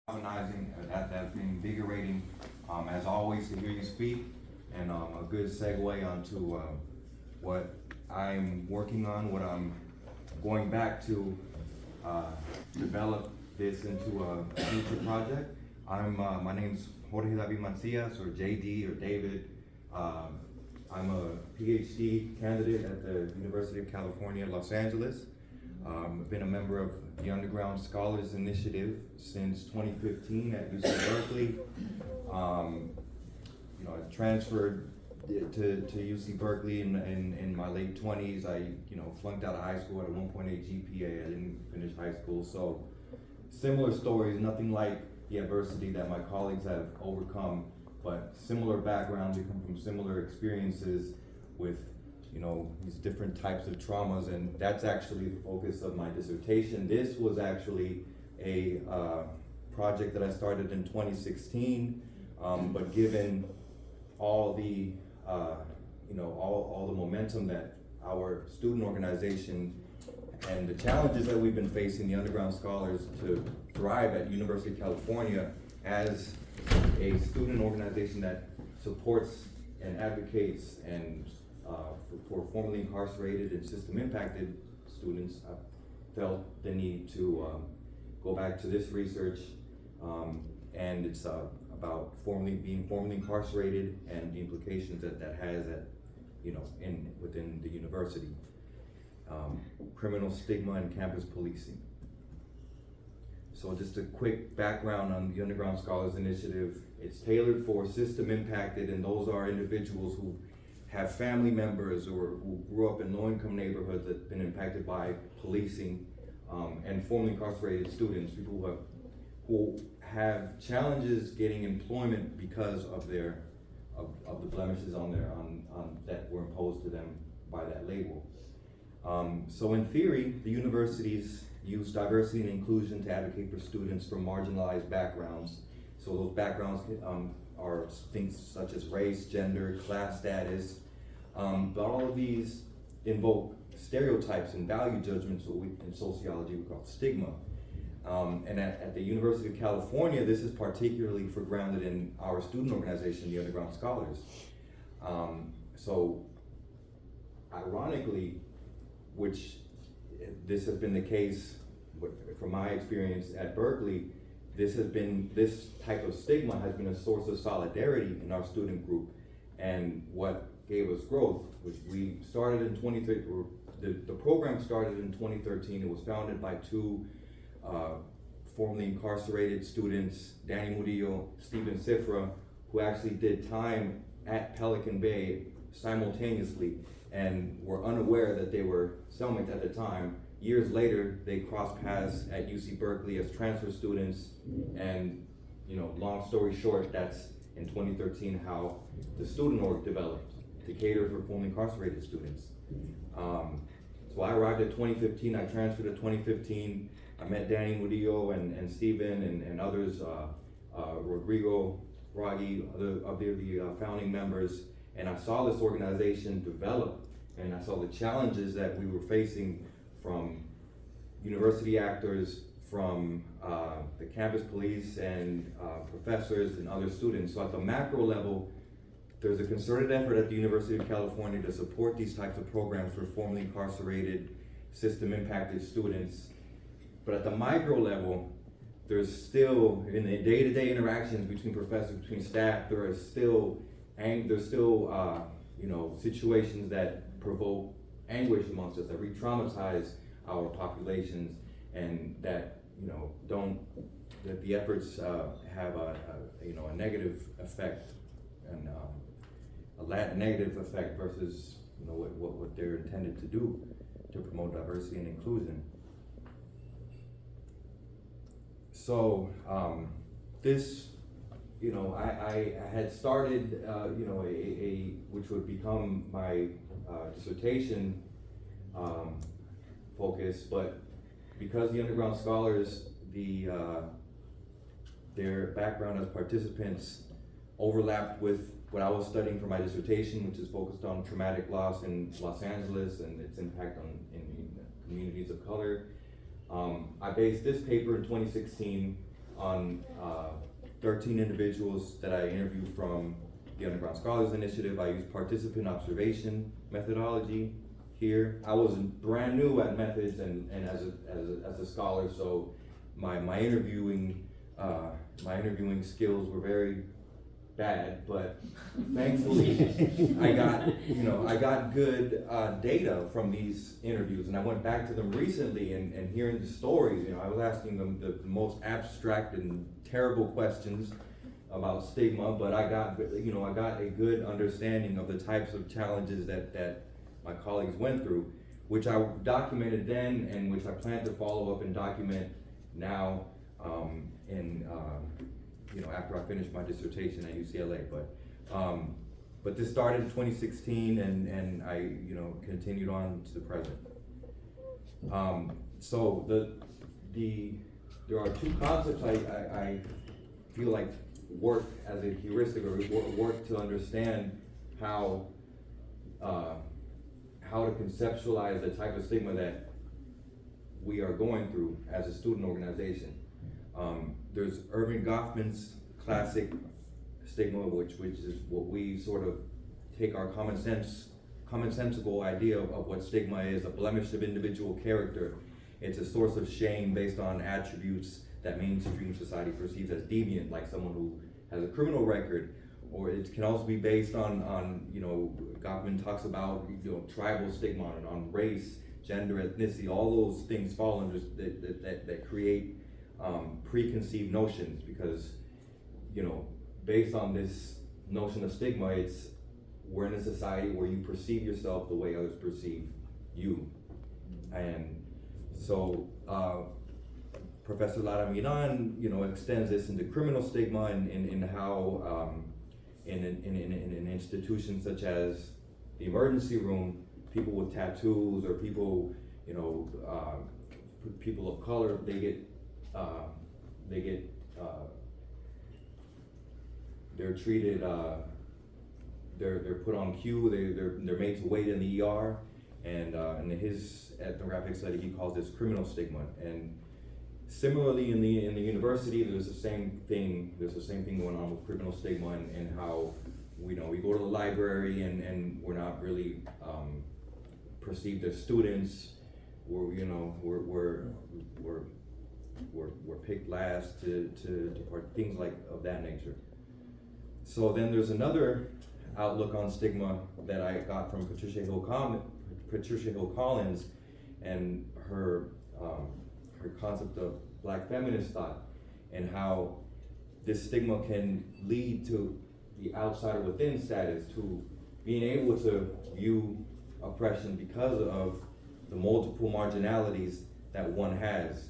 galvanizing, that's been invigorating, as always, to hear you speak, and a good segue onto what I'm working on, what I'm going back to develop this into a future project. My name's Jorge Mancillas, or JD, or David. I'm a PhD candidate at the University of California, Los Angeles. I've been a member of the Underground Scholars Initiative since 2015 at UC Berkeley. I transferred to UC Berkeley in my late 20s. I flunked out of high school at a 1.8 GPA. I didn't finish high school, so similar stories, nothing like the adversity that my colleagues have overcome, but similar background. We come from similar experiences with these different types of traumas, and that's actually the focus of my dissertation. This was actually a project that I started in 2016, but given all the all the momentum that our student organization and the challenges that we've been facing, the Underground Scholars, to thrive at University of California as a student organization that supports and advocates and for formerly incarcerated and system impacted students, I felt the need to go back to this research, and it's about being formerly incarcerated and the implications that has within the university. Criminal stigma and campus policing. So just a quick background on the Underground Scholars Initiative. It's tailored for system impacted, and those are individuals who have family members or who grew up in low-income neighborhoods that have been impacted by policing, and formerly incarcerated students, people who have challenges getting employment because of the blemishes on that were imposed to them by that label. So in theory, the universities use diversity and inclusion to advocate for students from marginalized backgrounds. So those backgrounds are things such as race, gender, class status, but all of these invoke stereotypes and value judgments, what we in sociology we call stigma. And at the University of California, this is particularly grounded in our student organization, the Underground Scholars. So ironically, which this has been the case from my experience at Berkeley, this type of stigma has been a source of solidarity in our student group, and what gave us growth, which we started in 2013. The program started in 2013. It was founded by two formerly incarcerated students, Danny Murillo, Stephen Cifra, who actually did time at Pelican Bay simultaneously and were unaware that they were cellmates at the time. Years later, they crossed paths at UC Berkeley as transfer students, and long story short, that's in 2013 how the student org developed to cater for formerly incarcerated students. So I arrived at 2015, I transferred to 2015, I met Danny Murillo and Steven and others, Rodrigo, Raghi, other of the founding members, and I saw this organization develop, and I saw the challenges that we were facing from university actors, from the campus police and professors and other students. So at the macro level, there's a concerted effort at the University of California to support these types of programs for formerly incarcerated, system impacted students. But at the micro level, there's still, in the day-to-day interactions between professors, between staff, there's still situations that provoke anguish amongst us, that re-traumatize our populations, and that that the efforts have a negative effect, and a negative effect versus what they're intended to do to promote diversity and inclusion. So this, I had started, which would become my dissertation focus, but because the Underground Scholars, their background as participants overlapped with what I was studying for my dissertation, which is focused on traumatic loss in Los Angeles and its impact in communities of color. I based this paper in 2016 on 13 individuals that I interviewed from the Underground Scholars Initiative. I used participant observation methodology here. I was brand new at methods and as a scholar, so my interviewing skills were very bad, but thankfully I got good data from these interviews, and I went back to them recently and hearing the stories. I was asking them the most abstract and terrible questions about stigma, but I got a good understanding of the types of challenges that my colleagues went through, which I documented then and which I plan to follow up and document now after I finish my dissertation at UCLA. But this started in 2016 and I continued on to the present. So there are two concepts I feel like work as a heuristic or work to understand how to conceptualize the type of stigma that we are going through as a student organization. There's Erving Goffman's classic stigma, which is what we sort of take our commonsensical idea of what stigma is: a blemish of individual character. It's a source of shame based on attributes that mainstream society perceives as deviant, like someone who has a criminal record. Or it can also be based on Goffman talks about tribal stigma, on race, gender, ethnicity. All those things fall under that create preconceived notions, because based on this notion of stigma, we're in a society where you perceive yourself the way others perceive you. And so Professor Lara Miran extends this into criminal stigma and how in institutions such as the emergency room, people with tattoos or people of color, they're treated, they're put on queue, they're made to wait in the ER, and in his ethnographic study he calls this criminal stigma. And similarly in the university, there's the same thing going on with criminal stigma, and how we go to the library and we're not really perceived as students. We're picked last to things like of that nature. So then there's another outlook on stigma that I got from Patricia Hill Collins and her concept of Black feminist thought, and how this stigma can lead to the outsider within status, to being able to view oppression because of the multiple marginalities that one has,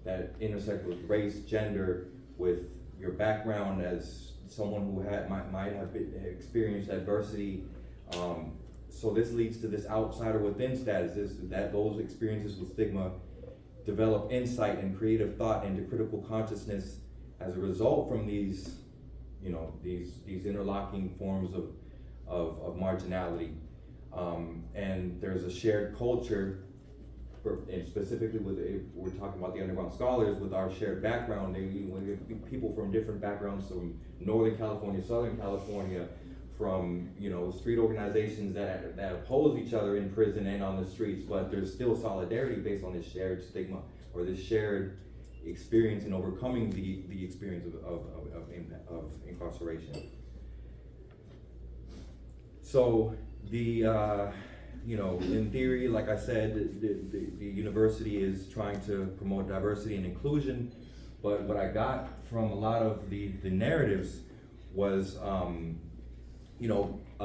that intersect with race, gender, with your background as someone who might have experienced adversity. So this leads to this outsider within status, that those experiences with stigma develop insight and creative thought into critical consciousness as a result from these interlocking forms of marginality. And there's a shared culture, and specifically if we're talking about the underground scholars, with our shared background. We have people from different backgrounds, from Northern California, Southern California, from street organizations that oppose each other in prison and on the streets, but there's still solidarity based on this shared stigma or this shared experience in overcoming the experience of incarceration. So in theory, like I said, the university is trying to promote diversity and inclusion, but what I got from a lot of the narratives was a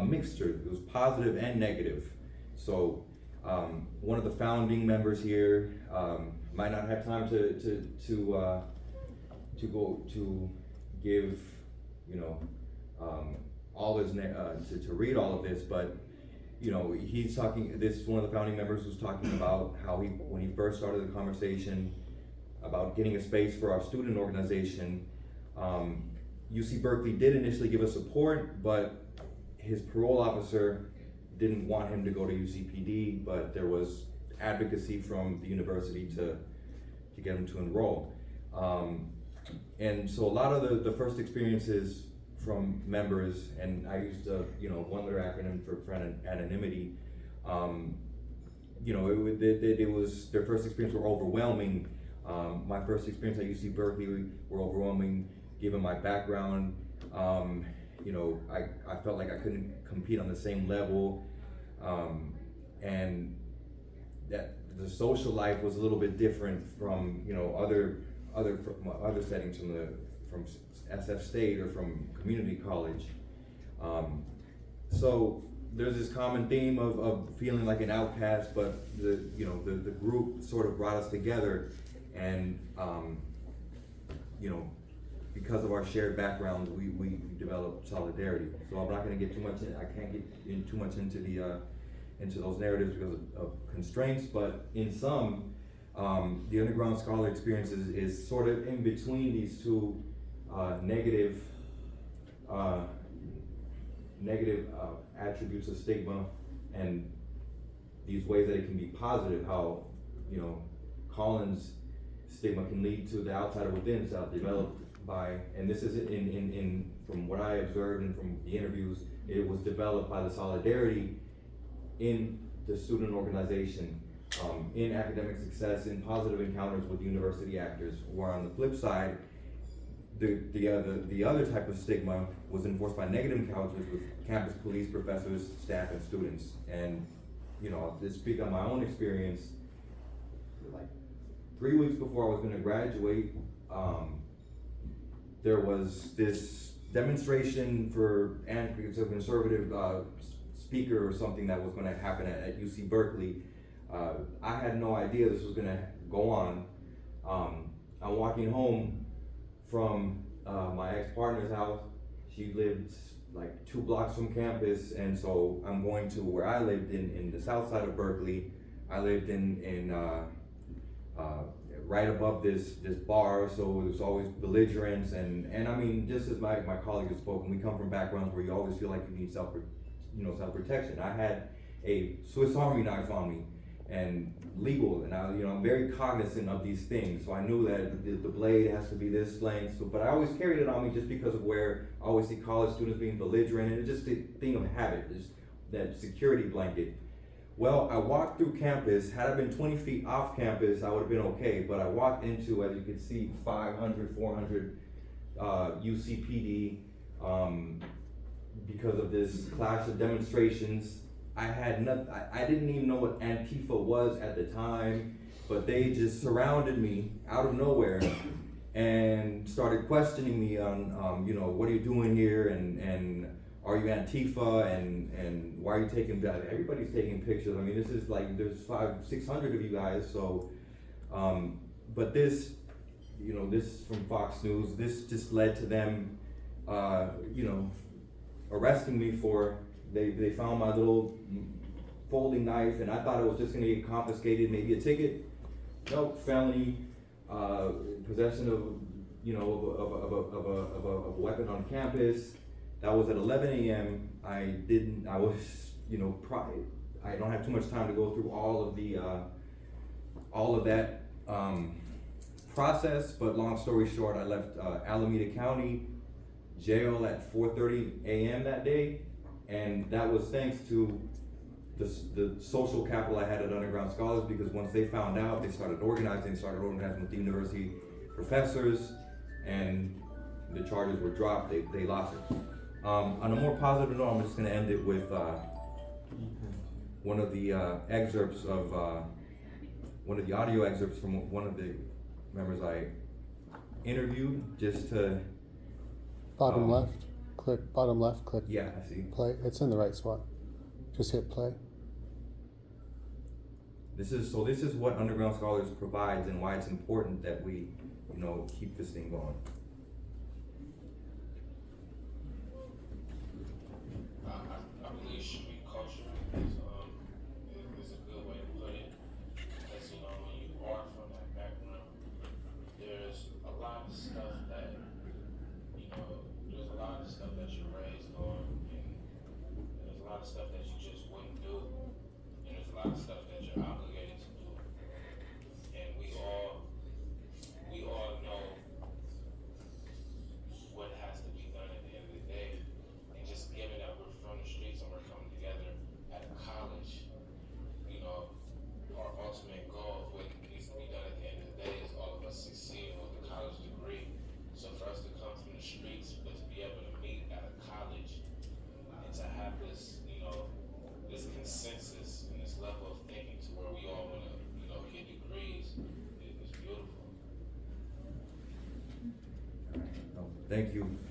mixture. It was positive and negative. So one of the founding members here might not have time to go to give all his to read all of this, but he's talking. This one of the founding members was talking about how when he first started the conversation about getting a space for our student organization, UC Berkeley did initially give us support, but his parole officer didn't want him to go to UCPD, but there was advocacy from the university to get him to enroll. And so a lot of the first experiences from members, and I used a one letter acronym for anonymity. Um, it was their first experience were overwhelming. My first experience at UC Berkeley were overwhelming, given my background. I felt like I couldn't compete on the same level, and that the social life was a little bit different from other settings from SF State or from community college. Um, so there's this common theme of feeling like an outcast, but the group sort of brought us together, and because of our shared backgrounds, we developed solidarity. So I'm not going to get too much in. I can't get in too much into into those narratives because of constraints, but in some, the underground scholar experience is sort of in between these two negative attributes of stigma, and these ways that it can be positive. How Collins' stigma can lead to the outside or within self developed by, and this is in from what I observed and from the interviews, it was developed by the solidarity in the student organization, in academic success, in positive encounters with university actors. Where on the flip side, the other type of stigma was enforced by negative encounters with campus police, professors, staff, and students. And to speak on my own experience, like 3 weeks before I was going to graduate, there was this demonstration for a conservative speaker or something that was going to happen at UC Berkeley. I had no idea this was going to go on. I'm walking home from my ex-partner's house. She lived like 2 blocks from campus, and so I'm going to where I lived in the south side of Berkeley. I lived in right above this bar, so there's always belligerents, and I mean, just as my colleague has spoken, we come from backgrounds where you always feel like you need self-protection. I had a Swiss Army knife on me, and legal, and I'm very cognizant of these things, so I knew that the blade has to be this length, but I always carried it on me just because of where I always see college students being belligerent, and it's just a thing of habit, just that security blanket. Well, I walked through campus. Had I been 20 feet off campus, I would have been okay, but I walked into, as you can see, 500, 400 UCPD, because of this clash of demonstrations. I didn't even know what Antifa was at the time, but they just surrounded me out of nowhere and started questioning me on, what are you doing here, and are you Antifa, and why are you taking that? Everybody's taking pictures. I mean, this is like, there's 500-600 of you guys, so, but this, this from Fox News, this just led to them, arresting me for, they found my little folding knife, and I thought it was just gonna get confiscated, maybe a ticket. Nope, felony, possession of, of a weapon on campus. That was at 11 a.m. I don't have too much time to go through all of that process, but long story short, I left Alameda County Jail at 4:30 a.m. that day, and that was thanks to the social capital I had at Underground Scholars, because once they found out, they started organizing with the university professors, and the charges were dropped, they lost it. On a more positive note, I'm just going to end it with one of the excerpts of one of the audio excerpts from one of the members I interviewed, just to bottom left, click. Yeah, I see. Play. It's in the right spot. Just hit play. This is what Underground Scholars provides, and why it's important that we, keep this thing going. I believe it should be culture is a good way to put it. Because when you are from that background, there's a lot of stuff that you're raised on, and there's a lot of stuff that you just wouldn't do, and there's a lot of stuff that you're obligated to do. And we all know Thank you.